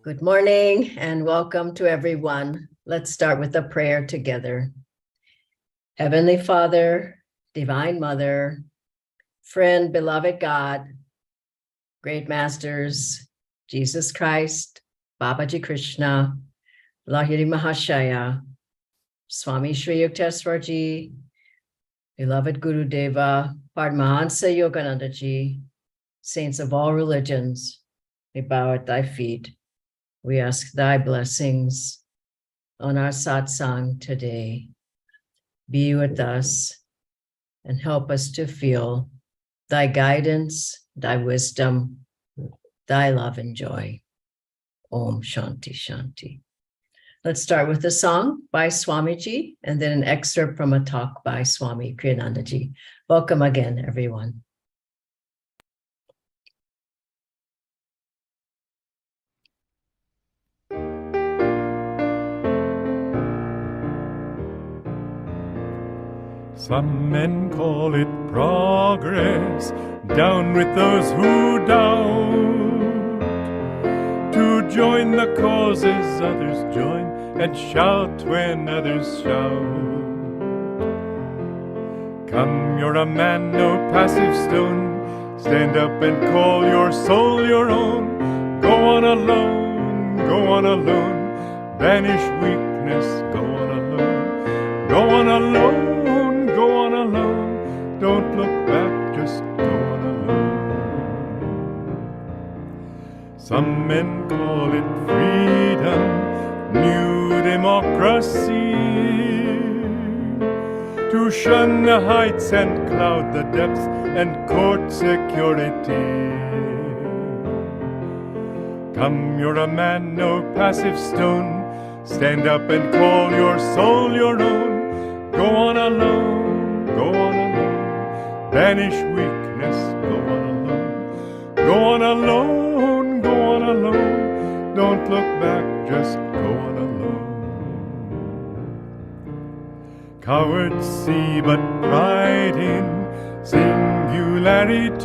Good morning and welcome to everyone. Let's start with a prayer together. Heavenly Father, Divine Mother, friend, beloved God, great masters, Jesus Christ, Babaji Krishna, Lahiri Mahashaya, Swami Sri Yukteswarji, beloved Guru Deva, Paramahansa Yogananda Ji, saints of all religions, we bow at thy feet. We ask thy blessings on our satsang today. Be with us and help us to feel thy guidance, thy wisdom, thy love and joy. Om Shanti Shanti. Let's start with a song by Swamiji and then an excerpt from a talk by Swami Kriyananda Ji. Welcome again, everyone. Some men call it progress, down with those who doubt. To join the causes others join, and shout when others shout. Come, you're a man, no passive stone. Stand up and call your soul your own. Go on alone, go on alone. Banish weakness, go on alone. Go on alone. Go on alone, don't look back, just go on alone. Some men call it freedom, new democracy. To shun the heights and cloud the depths and court security. Come, you're a man, no passive stone. Stand up and call your soul your own. Go on alone, go on alone. Banish weakness, go on alone. Go on alone, go on alone. Don't look back, just go on alone. Cowards see but pride in singularity.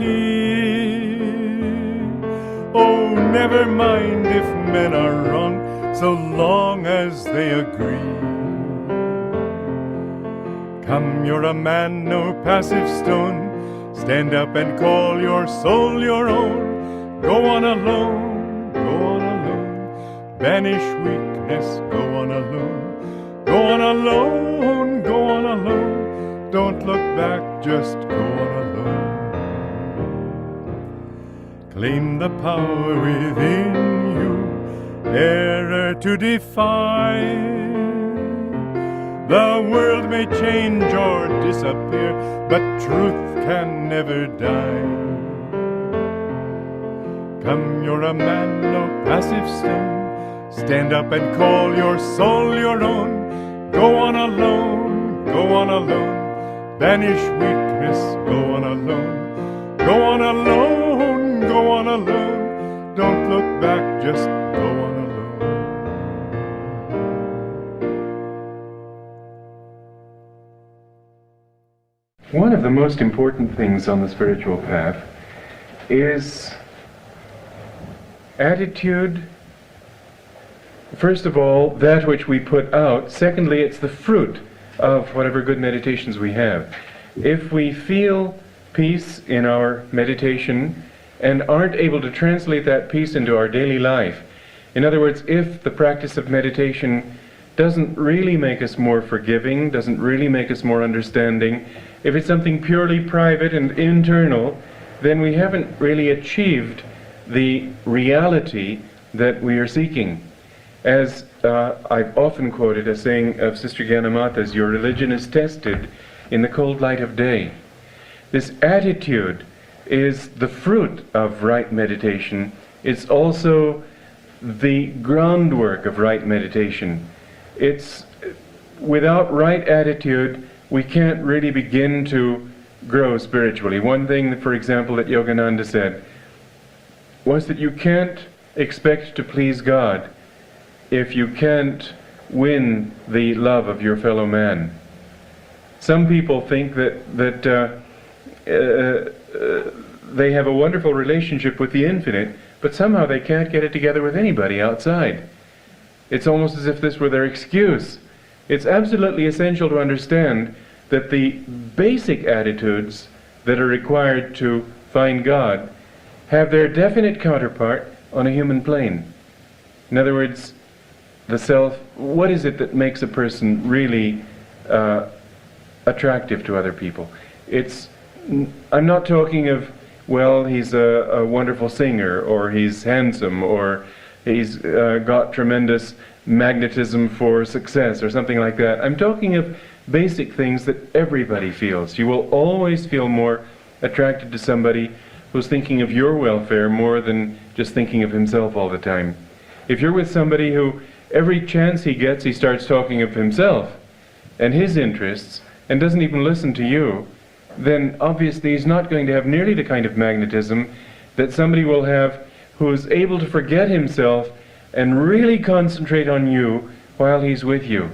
Oh, never mind if men are wrong, so long as they agree. Come, you're a man, no passive stone. Stand up and call your soul your own. Go on alone, go on alone. Banish weakness, go on alone. Go on alone, go on alone. Don't look back, just go on alone. Claim the power within you, error to defy. The world may change or disappear, but truth can never die. Come, you're a man, no passive stone. Stand up and call your soul your own. Go on alone, go on alone. Banish weakness, go on alone. Go on alone, go on alone. Don't look back, just go on alone. One of the most important things on the spiritual path is attitude. First of all, that which we put out. Secondly, it's the fruit of whatever good meditations we have. If we feel peace in our meditation and aren't able to translate that peace into our daily life, in other words, if the practice of meditation doesn't really make us more forgiving, doesn't really make us more understanding, if it's something purely private and internal, then we haven't really achieved the reality that we are seeking. As I've often quoted a saying of Sister Gyanamata's, your religion is tested in the cold light of day. This attitude is the fruit of right meditation. It's also the groundwork of right meditation. It's without right attitude, we can't really begin to grow spiritually. One thing, for example, that Yogananda said was that you can't expect to please God if you can't win the love of your fellow man. Some people think that they have a wonderful relationship with the infinite, but somehow they can't get it together with anybody outside. It's almost as if this were their excuse. It's absolutely essential to understand that the basic attitudes that are required to find God have their definite counterpart on a human plane. In other words, the self, what is it that makes a person really attractive to other people? I'm not talking of, well, he's a wonderful singer, or he's handsome, or he's got tremendous magnetism for success, or something like that. I'm talking of basic things that everybody feels. You will always feel more attracted to somebody who's thinking of your welfare more than just thinking of himself all the time. If you're with somebody who, every chance he gets, he starts talking of himself and his interests, and doesn't even listen to you, then obviously he's not going to have nearly the kind of magnetism that somebody will have who is able to forget himself and really concentrate on you while he's with you.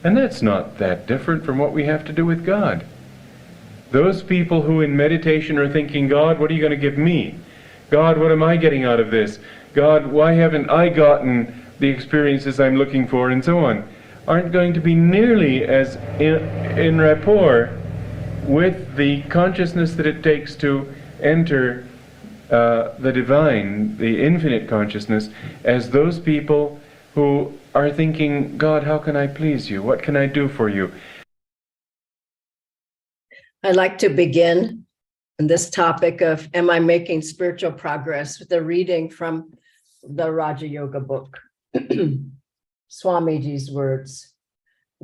And that's not that different from what we have to do with God. Those people who in meditation are thinking, God, what are you going to give me? God, what am I getting out of this? God, why haven't I gotten the experiences I'm looking for, and so on, aren't going to be nearly as in rapport with the consciousness that it takes to enter the divine, the infinite consciousness, as those people who are thinking, God, how can I please you? What can I do for you? I'd like to begin on this topic of, am I making spiritual progress, with a reading from the Raja Yoga book. Swamiji's words.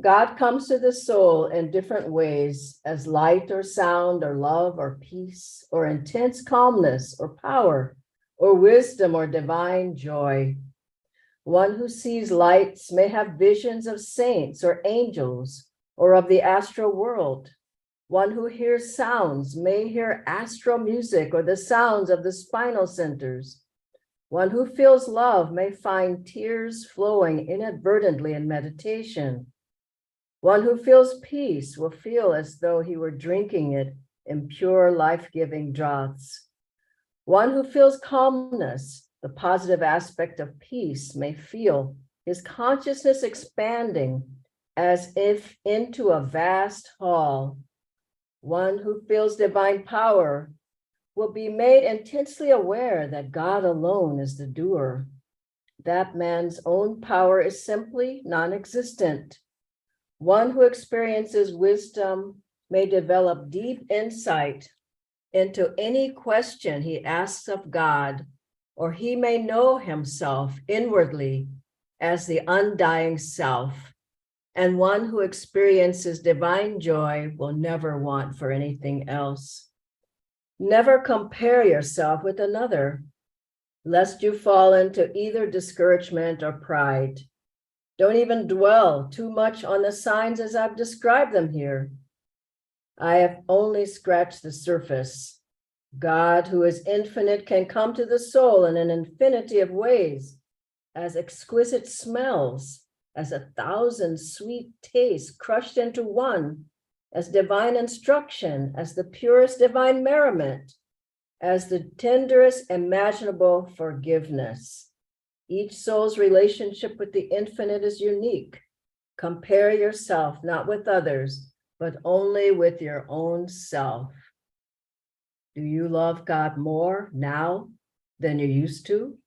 God comes to the soul in different ways, as light or sound or love or peace or intense calmness or power or wisdom or divine joy. One who sees lights may have visions of saints or angels or of the astral world. One who hears sounds may hear astral music or the sounds of the spinal centers. One who feels love may find tears flowing inadvertently in meditation. One who feels peace will feel as though he were drinking it in pure life-giving draughts. One who feels calmness, the positive aspect of peace, may feel his consciousness expanding as if into a vast hall. One who feels divine power will be made intensely aware that God alone is the doer. That man's own power is simply non-existent. One who experiences wisdom may develop deep insight into any question he asks of God, or he may know himself inwardly as the undying self. And one who experiences divine joy will never want for anything else. Never compare yourself with another, lest you fall into either discouragement or pride. Don't even dwell too much on the signs as I've described them here. I have only scratched the surface. God, who is infinite, can come to the soul in an infinity of ways, as exquisite smells, as 1,000 sweet tastes crushed into one, as divine instruction, as the purest divine merriment, as the tenderest imaginable forgiveness. Each soul's relationship with the infinite is unique. Compare yourself not with others, but only with your own self. Do you love God more now than you used to?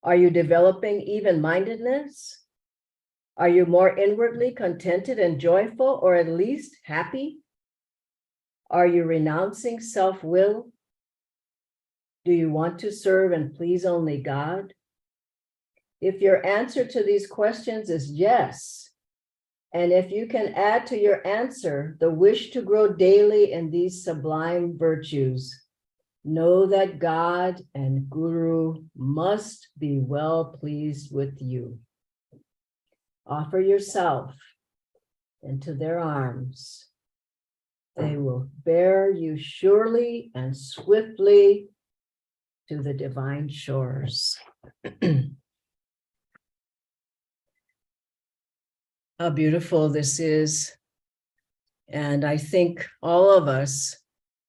Are you developing even-mindedness? Are you more inwardly contented and joyful, or at least happy? Are you renouncing self-will? Do you want to serve and please only God? If your answer to these questions is yes, and if you can add to your answer the wish to grow daily in these sublime virtues, know that God and Guru must be well pleased with you. Offer yourself into their arms. They will bear you surely and swiftly to the divine shores. How beautiful this is. And I think all of us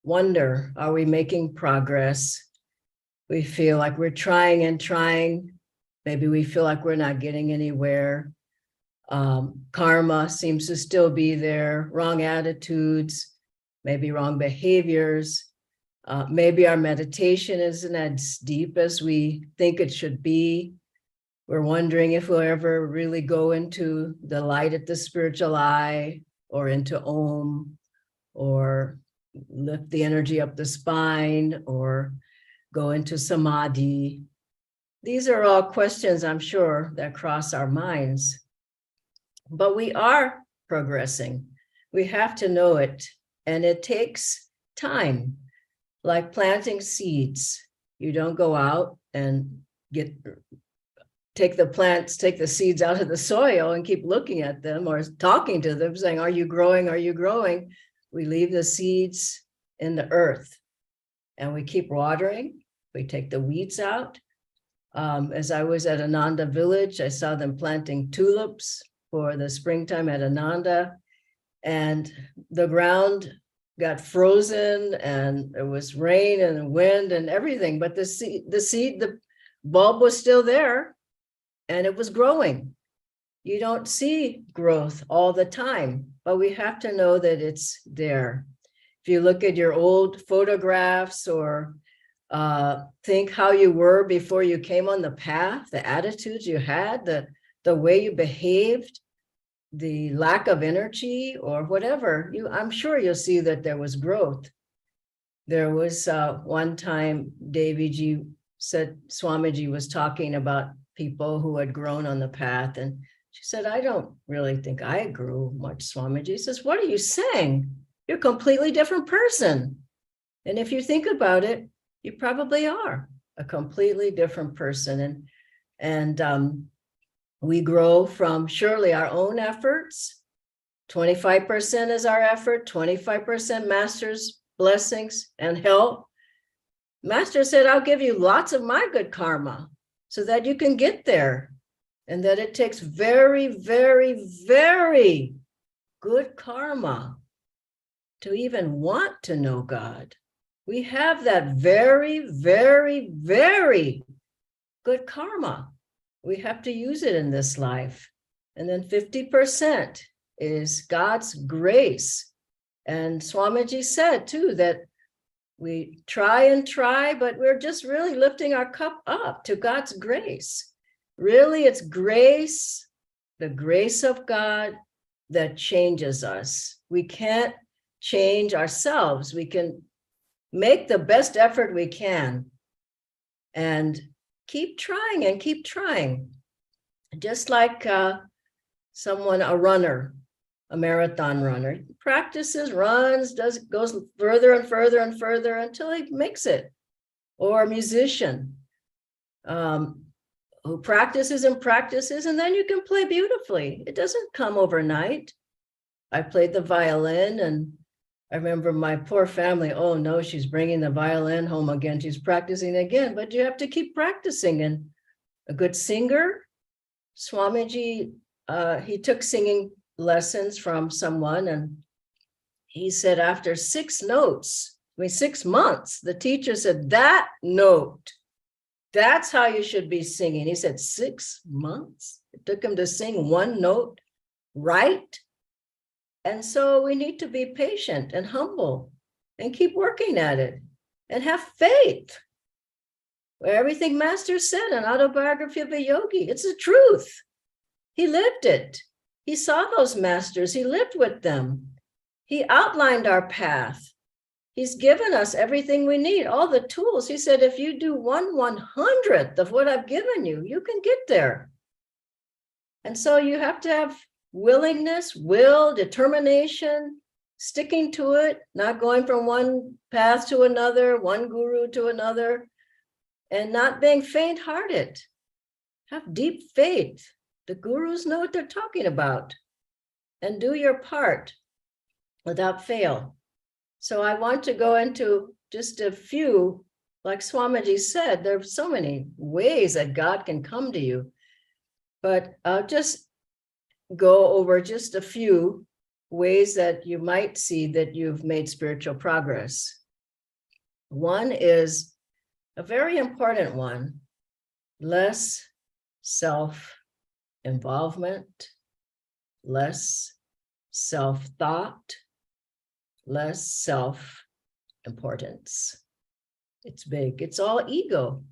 wonder, are we making progress? We feel like we're trying and trying. Maybe we feel like we're not getting anywhere. Karma seems to still be there, wrong attitudes, maybe wrong behaviors. Maybe our meditation isn't as deep as we think it should be. We're wondering if we'll ever really go into the light at the spiritual eye, or into Om, or lift the energy up the spine, or go into Samadhi. These are all questions, I'm sure, that cross our minds. But we are progressing. We have to know it, and it takes time. Like planting seeds. You don't go out and take the seeds out of the soil and keep looking at them or talking to them saying, are you growing? Are you growing? We leave the seeds in the earth and we keep watering. We take the weeds out. As I was at Ananda village, I saw them planting tulips for the springtime at Ananda, and the ground got frozen and there was rain and wind and everything, but the bulb was still there and it was growing. You don't see growth all the time, but we have to know that it's there. If you look at your old photographs or think how you were before you came on the path, the attitudes you had, the way you behaved, the lack of energy or whatever, I'm sure you'll see that there was growth. There was one time Daviji said, Swamiji was talking about people who had grown on the path, and she said, I don't really think I grew much, Swamiji. He says, what are you saying? You're a completely different person. And if you think about it, you probably are a completely different person. And we grow from surely our own efforts. 25% is our effort, 25% Master's blessings and help. Master said, I'll give you lots of my good karma so that you can get there. And that it takes very, very, very good karma to even want to know God. We have that very, very, very good karma. We have to use it in this life. And then 50% is God's grace. And Swamiji said too, that we try and try, but we're just really lifting our cup up to God's grace. Really, it's grace, the grace of God that changes us. We can't change ourselves. We can make the best effort we can and keep trying and keep trying. Just like a runner, a marathon runner, practices, runs, goes further and further and further until he makes it. Or a musician who practices and practices, and then you can play beautifully. It doesn't come overnight. I played the violin, and I remember my poor family, oh no, she's bringing the violin home again. She's practicing again, but you have to keep practicing. And a good singer, Swamiji, he took singing lessons from someone, and he said after 6 months, the teacher said, that note, that's how you should be singing. He said 6 months. It took him to sing one note right. And so we need to be patient and humble and keep working at it and have faith. Everything Master said in Autobiography of a Yogi, it's the truth. He lived it. He saw those masters. He lived with them. He outlined our path. He's given us everything we need, all the tools. He said, if you do 1/100th of what I've given you, you can get there. And so you have to have willingness, will, determination, sticking to it, not going from one path to another, one guru to another, and not being faint-hearted. Have deep faith. The gurus know what they're talking about. And do your part without fail. So I want to go into just a few, like Swamiji said, there's so many ways that God can come to you. But I'll just go over just a few ways that you might see that you've made spiritual progress. One is a very important one: less self-involvement, less self-thought, less self-importance. It's big. It's all ego.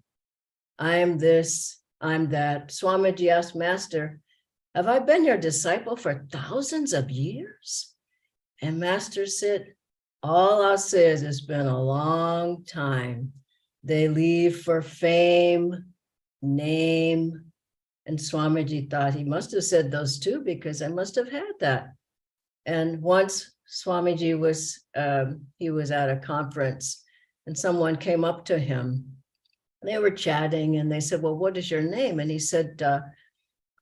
I am this, I'm that. Swamiji asked Master, have I been your disciple for thousands of years? And Master said, all I'll say is it's been a long time. They leave for fame, name. And Swamiji thought he must have said those two because I must have had that. And once Swamiji was, he was at a conference and someone came up to him. They were chatting and they said, well, what is your name? And he said,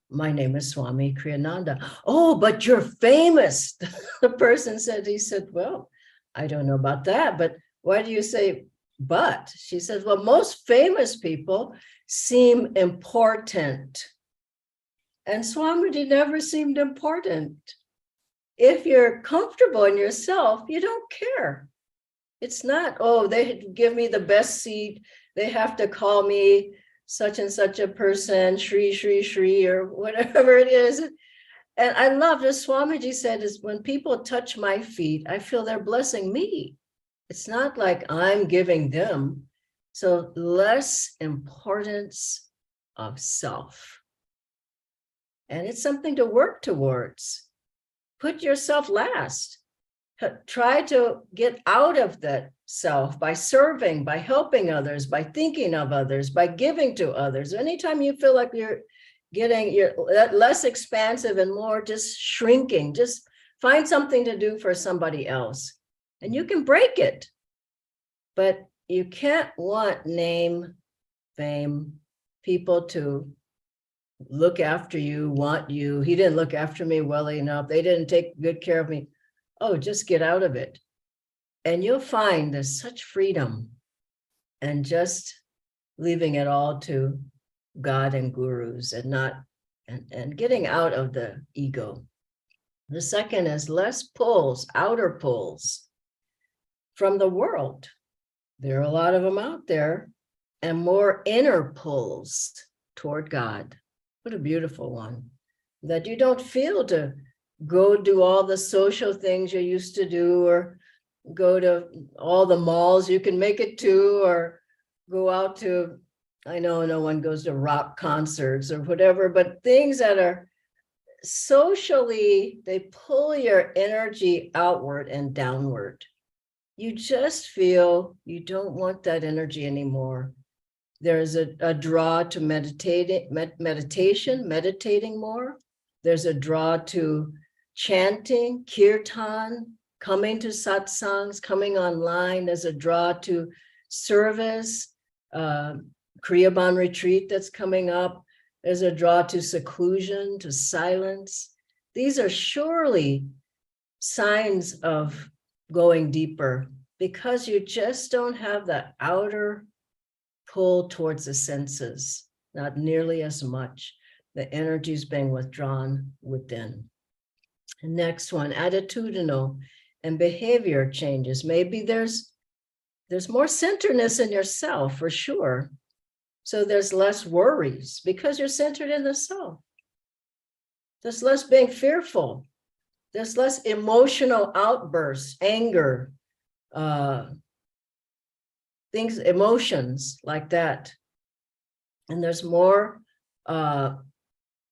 my name is Swami Kriyananda. Oh, but you're famous. The person said, he said, well, I don't know about that, but why do you say but? She said, well, most famous people seem important. And Swamiji never seemed important. If you're comfortable in yourself, you don't care. It's not, oh, they give me the best seat. They have to call me such and such a person, Shri, Shri, Shri, or whatever it is. And I love this. Swamiji said is when people touch my feet, I feel they're blessing me. It's not like I'm giving them. So less importance of self. And it's something to work towards. Put yourself last. Try to get out of that self by serving, by helping others, by thinking of others, by giving to others. Anytime you feel like you're less expansive and more just shrinking, just find something to do for somebody else. And you can break it. But you can't want name, fame, people to look after you, want you. He didn't look after me well enough. They didn't take good care of me. Oh, just get out of it. And you'll find there's such freedom and just leaving it all to God and gurus and not, and getting out of the ego. The second is less pulls, outer pulls from the world. There are a lot of them out there, and more inner pulls toward God. What a beautiful one. That you don't feel to go do all the social things you used to do, or go to all the malls you can make it to, or go out to, I know no one goes to rock concerts or whatever, but things that are socially, they pull your energy outward and downward. You just feel you don't want that energy anymore. There's a draw to meditating more. There's a draw to chanting, kirtan, coming to satsangs, coming online. There's a draw to service, Kriyaban retreat that's coming up. There's a draw to seclusion, to silence. These are surely signs of going deeper because you just don't have the outer pull towards the senses, not nearly as much. The energy is being withdrawn within. And next one, attitudinal and behavior changes. Maybe there's more centeredness in yourself for sure. So there's less worries because you're centered in the self. There's less being fearful. There's less emotional outbursts, anger, things, emotions like that. And there's more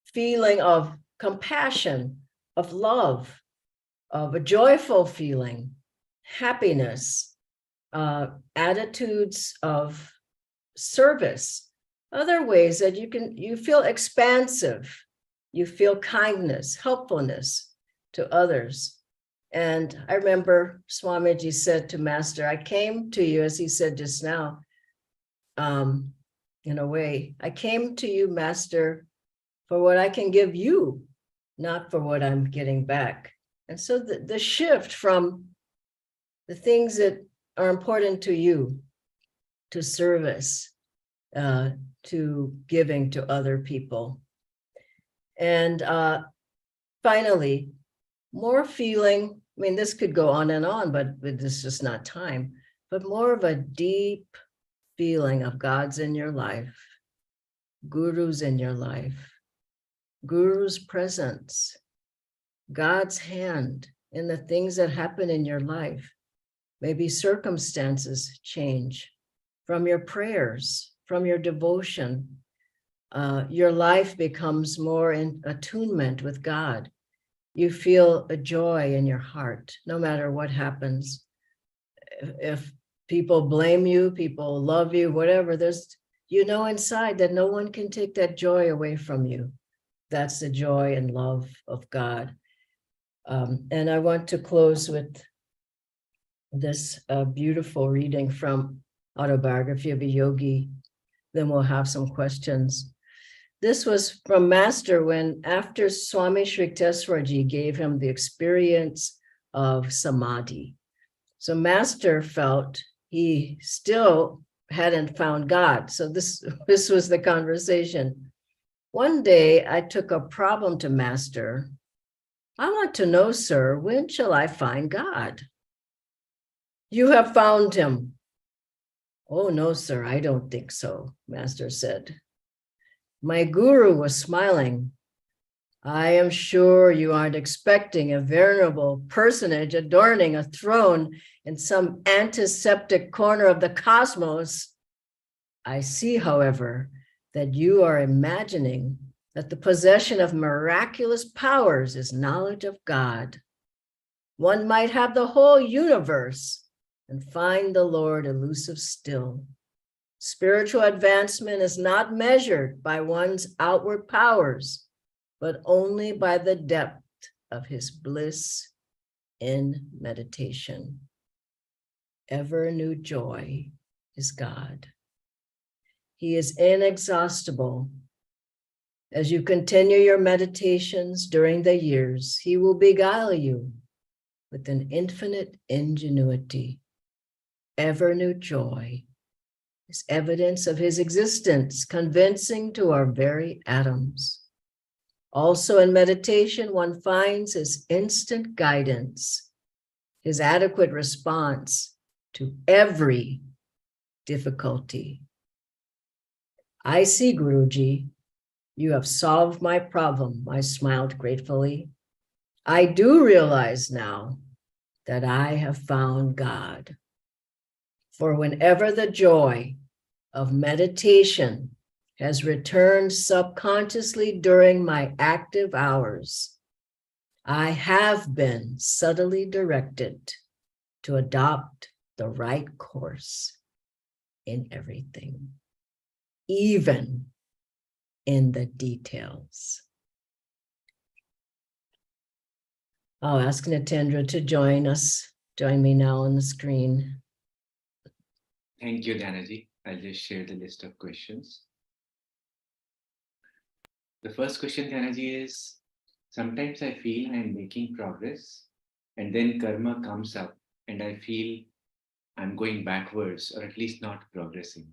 feeling of compassion, of love, of a joyful feeling, happiness, attitudes of service, other ways that you feel expansive, you feel kindness, helpfulness to others. And I remember Swamiji said to Master, I came to you, as he said just now, in a way, I came to you, Master, for what I can give you, not for what I'm getting back. And so the shift from the things that are important to you, to service, to giving to other people. And finally, more feeling, I mean, this could go on and on, but this is just not time. but more of a deep feeling of God's in your life, Guru's in your life, Guru's presence, God's hand in the things that happen in your life. Maybe circumstances change from your prayers, from your devotion. Your life becomes more in attunement with God. You feel a joy in your heart, no matter what happens. If people blame you, people love you, whatever, you know inside that no one can take that joy away from you. That's the joy and love of God. And I want to close with this beautiful reading from Autobiography of a Yogi. Then we'll have some questions. This was from Master when, after Swami Sri Yukteswarji gave him the experience of samadhi. So Master felt he still hadn't found God. So this was the conversation. One day I took a problem to Master. I want to know, sir, when shall I find God? You have found him. Oh, no, sir, I don't think so, Master said. My guru was smiling. I am sure you aren't expecting a venerable personage adorning a throne in some antiseptic corner of the cosmos. I see, however, that you are imagining that the possession of miraculous powers is knowledge of God. One might have the whole universe and find the Lord elusive still. Spiritual advancement is not measured by one's outward powers, but only by the depth of his bliss in meditation. Ever new joy is God. He is inexhaustible. As you continue your meditations during the years, he will beguile you with an infinite ingenuity. Ever new joy is evidence of his existence, convincing to our very atoms. Also in meditation, one finds his instant guidance, his adequate response to every difficulty. I see, Guruji, you have solved my problem. I smiled gratefully. I do realize now that I have found God. For whenever the joy of meditation has returned subconsciously during my active hours, I have been subtly directed to adopt the right course in everything, even in the details. I'll ask Nitendra to join me now on the screen. Thank you, Dhyanaji. I'll just share the list of questions. The first question, Dhyanaji, is sometimes I feel I'm making progress and then karma comes up and I feel I'm going backwards or at least not progressing.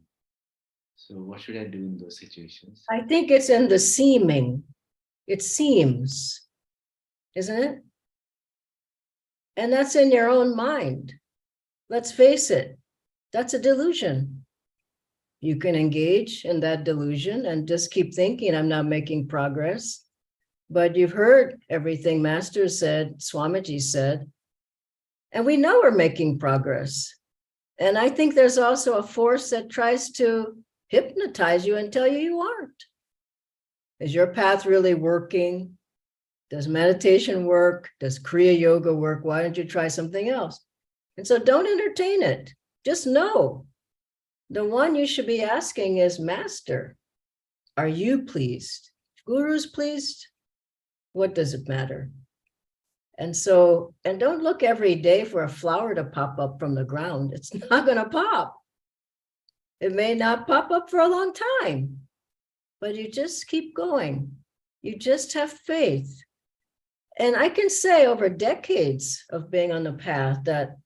So what should I do in those situations? I think it's in the seeming. It seems, isn't it? And that's in your own mind. Let's face it, that's a delusion. You can engage in that delusion and just keep thinking, I'm not making progress. But you've heard everything Master said, Swamiji said, and we know we're making progress. And I think there's also a force that tries to hypnotize you and tell you you aren't. Is your path really working? Does meditation work? Does Kriya Yoga work? Why don't you try something else? And so don't entertain it. Just know. The one you should be asking is, Master, are you pleased? If Guru's pleased, what does it matter? And so, and don't look every day for a flower to pop up from the ground. It's not going to pop. It may not pop up for a long time, but you just keep going. You just have faith. And I can say over decades of being on the path that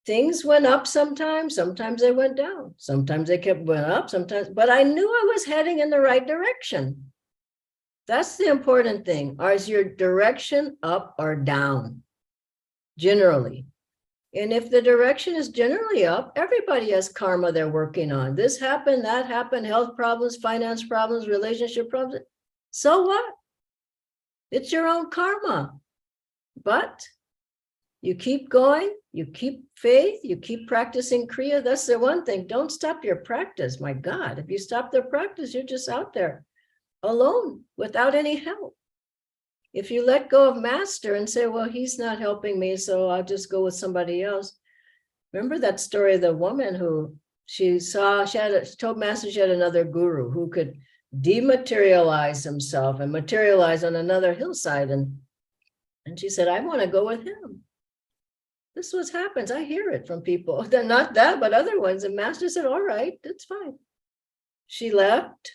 things went up sometimes they went down. Sometimes they went up, sometimes, but I knew I was heading in the right direction. That's the important thing. Is your direction up or down? Generally. And if the direction is generally up, everybody has karma they're working on. This happened, that happened, health problems, finance problems, relationship problems. So what? It's your own karma. But you keep going, you keep faith, you keep practicing Kriya. That's the one thing. Don't stop your practice. My God, if you stop the practice, you're just out there alone without any help. If you let go of master and say, well, he's not helping me, so I'll just go with somebody else. Remember that story of the woman who she told master she had another guru who could dematerialize himself and materialize on another hillside. And she said, I want to go with him. This is what happens. I hear it from people. They're not that, but other ones. And master said, all right, that's fine. She left.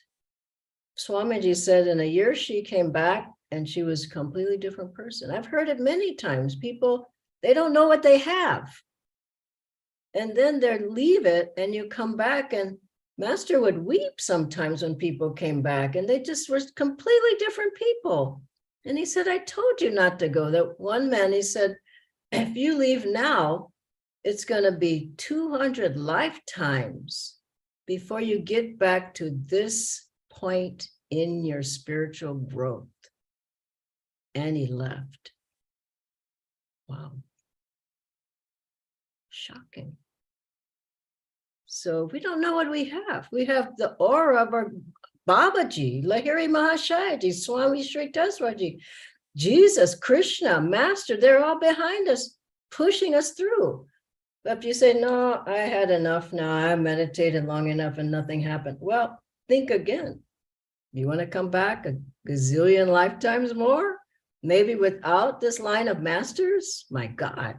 Swamiji said in a year she came back and she was a completely different person. I've heard it many times. People, they don't know what they have. And then they leave it and you come back, and master would weep sometimes when people came back and they just were completely different people. And he said, I told you not to go. That one man, he said, if you leave now, it's going to be 200 lifetimes before you get back to this point in your spiritual growth. And he left. Wow. Shocking. So we don't know what we have. We have the aura of our Babaji, Lahiri Mahashayaji, Swami Sri Teswaji, Jesus, Krishna, Master, they're all behind us, pushing us through. But if you say, no, I had enough now, I meditated long enough and nothing happened. Well, think again. You want to come back a gazillion lifetimes more? Maybe without this line of masters? My God,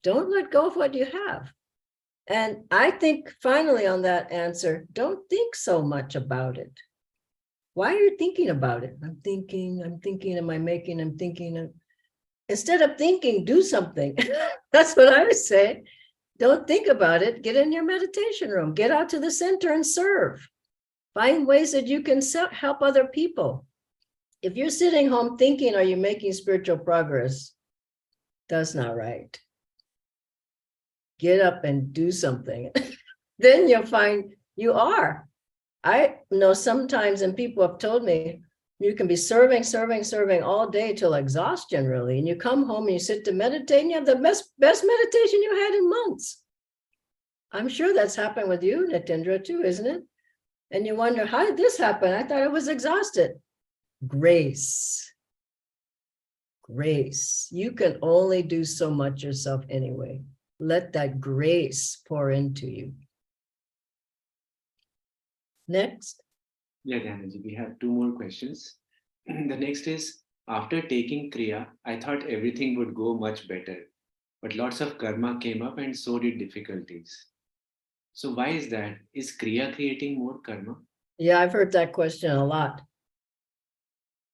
don't let go of what you have. And I think finally on that answer, don't think so much about it. Why are you thinking about it? I'm thinking, am I making, I'm thinking. Instead of thinking, do something. That's what I would say. Don't think about it. Get in your meditation room. Get out to the center and serve. Find ways that you can help other people. If you're sitting home thinking, are you making spiritual progress? That's not right. Get up and do something. Then you'll find you are. I know sometimes, and people have told me, you can be serving all day till exhaustion, really. And you come home and you sit to meditate and you have the best meditation you had in months. I'm sure that's happened with you, Nitendra, too, isn't it? And you wonder, how did this happen? I thought I was exhausted. Grace. Grace. You can only do so much yourself anyway. Let that grace pour into you. Next. Yeah, Dhyanaji, we have 2 more questions. The next is, after taking Kriya, I thought everything would go much better, but lots of karma came up and so did difficulties. So why is that? Is Kriya creating more karma? Yeah, I've heard that question a lot.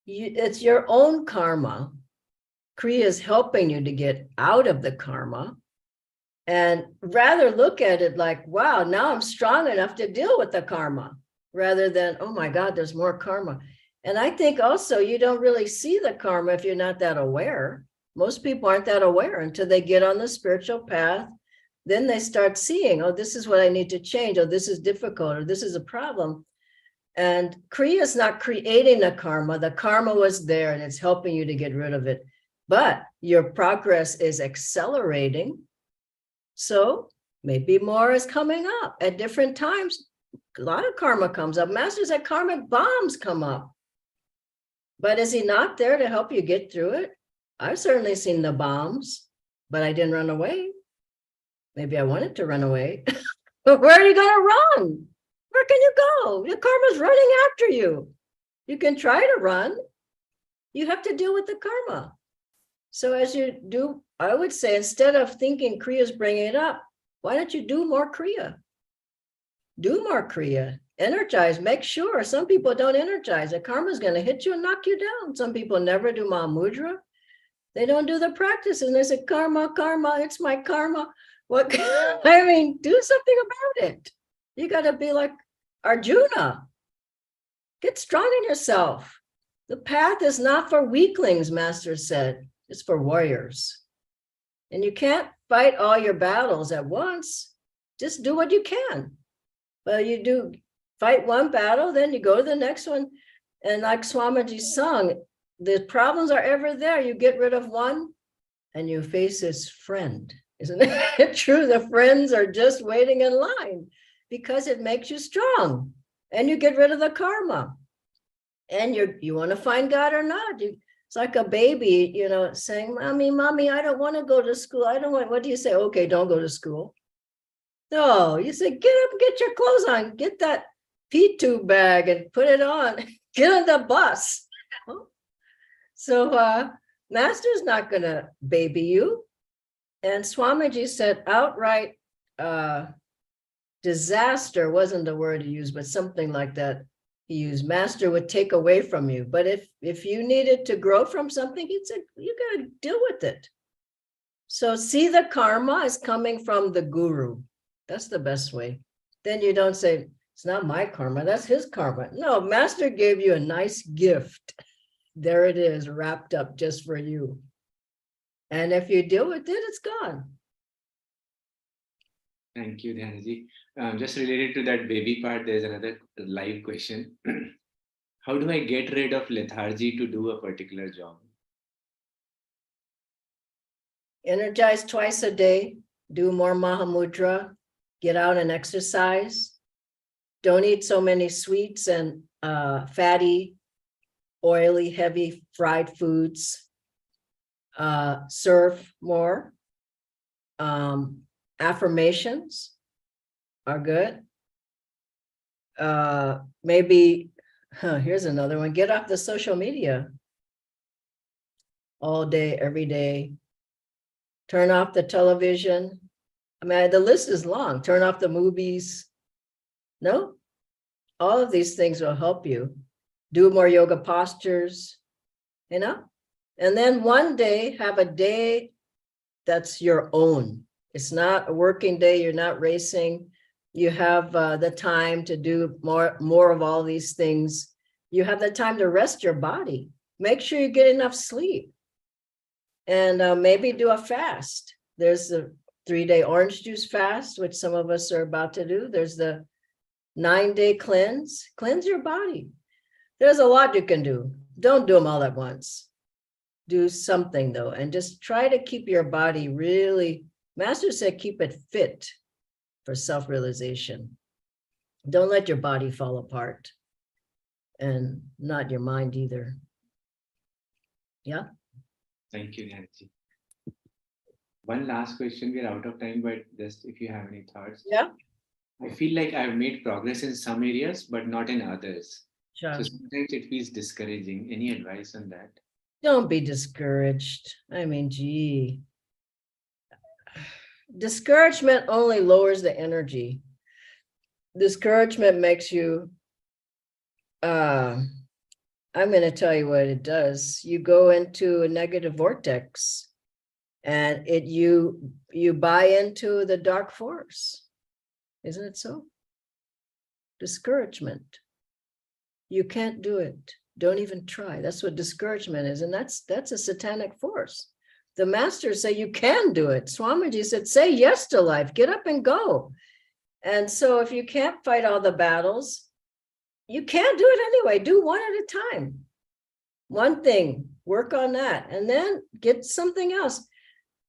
It's your own karma. Kriya is helping you to get out of the karma. And rather look at it like, wow, now I'm strong enough to deal with the karma, rather than, oh my God, there's more karma. And I think also you don't really see the karma if you're not that aware. Most people aren't that aware until they get on the spiritual path. Then they start seeing, oh, this is what I need to change. Oh, this is difficult, or this is a problem. And Kriya is not creating the karma. The karma was there and it's helping you to get rid of it. But your progress is accelerating. So maybe more is coming up at different times. A lot of karma comes up. Master said karmic bombs come up. But is he not there to help you get through it? I've certainly seen the bombs, but I didn't run away. Maybe I wanted to run away. But where are you going to run? Where can you go? The karma's running after you. You can try to run. You have to deal with the karma. So as you do, I would say, instead of thinking Kriya is bringing it up, why don't you do more Kriya? Do more Kriya. Energize. Make sure. Some people don't energize. The karma is going to hit you and knock you down. Some people never do Mahamudra. They don't do the practice. And they say, karma, karma, it's my karma. What? I mean, do something about it. You got to be like Arjuna. Get strong in yourself. The path is not for weaklings, Master said. It's for warriors. And you can't fight all your battles at once. Just do what you can. Well, you do fight one battle, then you go to the next one. And like Swamiji's song, the problems are ever there. You get rid of one and you face his friend. Isn't it true? The friends are just waiting in line because it makes you strong and you get rid of the karma. And you want to find God or not. It's like a baby, saying, mommy, I don't want to go to school. I don't want, what do you say? Okay, don't go to school. No, you say, get up, get your clothes on, get that P2 bag and put it on, get on the bus. So Master's not going to baby you. And Swamiji said outright disaster wasn't the word he used, but something like that he used. Master would take away from you. But if you needed to grow from something, he'd say, you got to deal with it. So see the karma is coming from the guru. That's the best way. Then you don't say, it's not my karma, that's his karma. No, Master gave you a nice gift. There it is, wrapped up just for you. And if you deal with it, it's gone. Thank you, Dhyanaji. Just related to that baby part, there's another live question. How do I get rid of lethargy to do a particular job? Energize twice a day, do more Mahamudra, get out and exercise. Don't eat so many sweets and fatty, oily, heavy fried foods. Serve more. Affirmations are good. Maybe, here's another one. Get off the social media all day, every day. Turn off the television. I mean, the list is long. Turn off the movies. No, all of these things will help you. Do more yoga postures, and then one day have a day that's your own. It's not a working day. You're not racing. You have the time to do more of all these things. You have the time to rest your body. Make sure you get enough sleep. And maybe do a fast. There's the 3-day orange juice fast, which some of us are about to do. There's the 9-day cleanse. Cleanse your body. There's a lot you can do. Don't do them all at once. Do something though, and just try to keep your body really, Master said, keep it fit for self-realization. Don't let your body fall apart, and not your mind either. Yeah. Thank you, Dhyanaji. One last question. We're out of time, but just if you have any thoughts. Yeah. I feel like I've made progress in some areas, but not in others. Sure. So sometimes it feels discouraging. Any advice on that? Don't be discouraged. I mean, gee. Discouragement only lowers the energy. Discouragement makes you, I'm going to tell you what it does. You go into a negative vortex and you buy into the dark force. Isn't it so? Discouragement. You can't do it. Don't even try. That's what discouragement is. And that's a satanic force. The masters say you can do it. Swamiji said, say yes to life, get up and go. And so if you can't fight all the battles, you can't do it anyway. Do one at a time. One thing, work on that, and then get something else.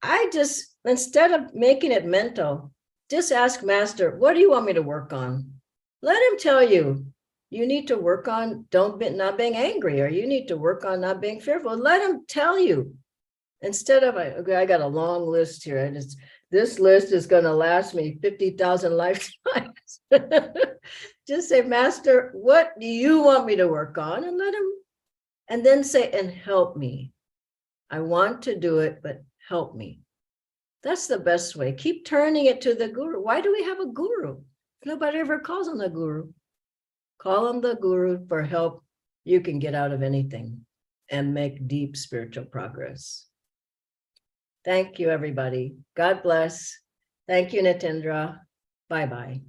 I just, instead of making it mental, just ask Master, what do you want me to work on? Let him tell you. You need to work on not being angry, or you need to work on not being fearful. Let him tell you. Instead of, okay, I got a long list here. This list is going to last me 50,000 lifetimes. Just say, Master, what do you want me to work on? And let him, and then say, and help me. I want to do it, but help me. That's the best way. Keep turning it to the guru. Why do we have a guru? Nobody ever calls on the guru. Call on the guru for help. You can get out of anything and make deep spiritual progress. Thank you, everybody. God bless. Thank you, Natendra. Bye-bye.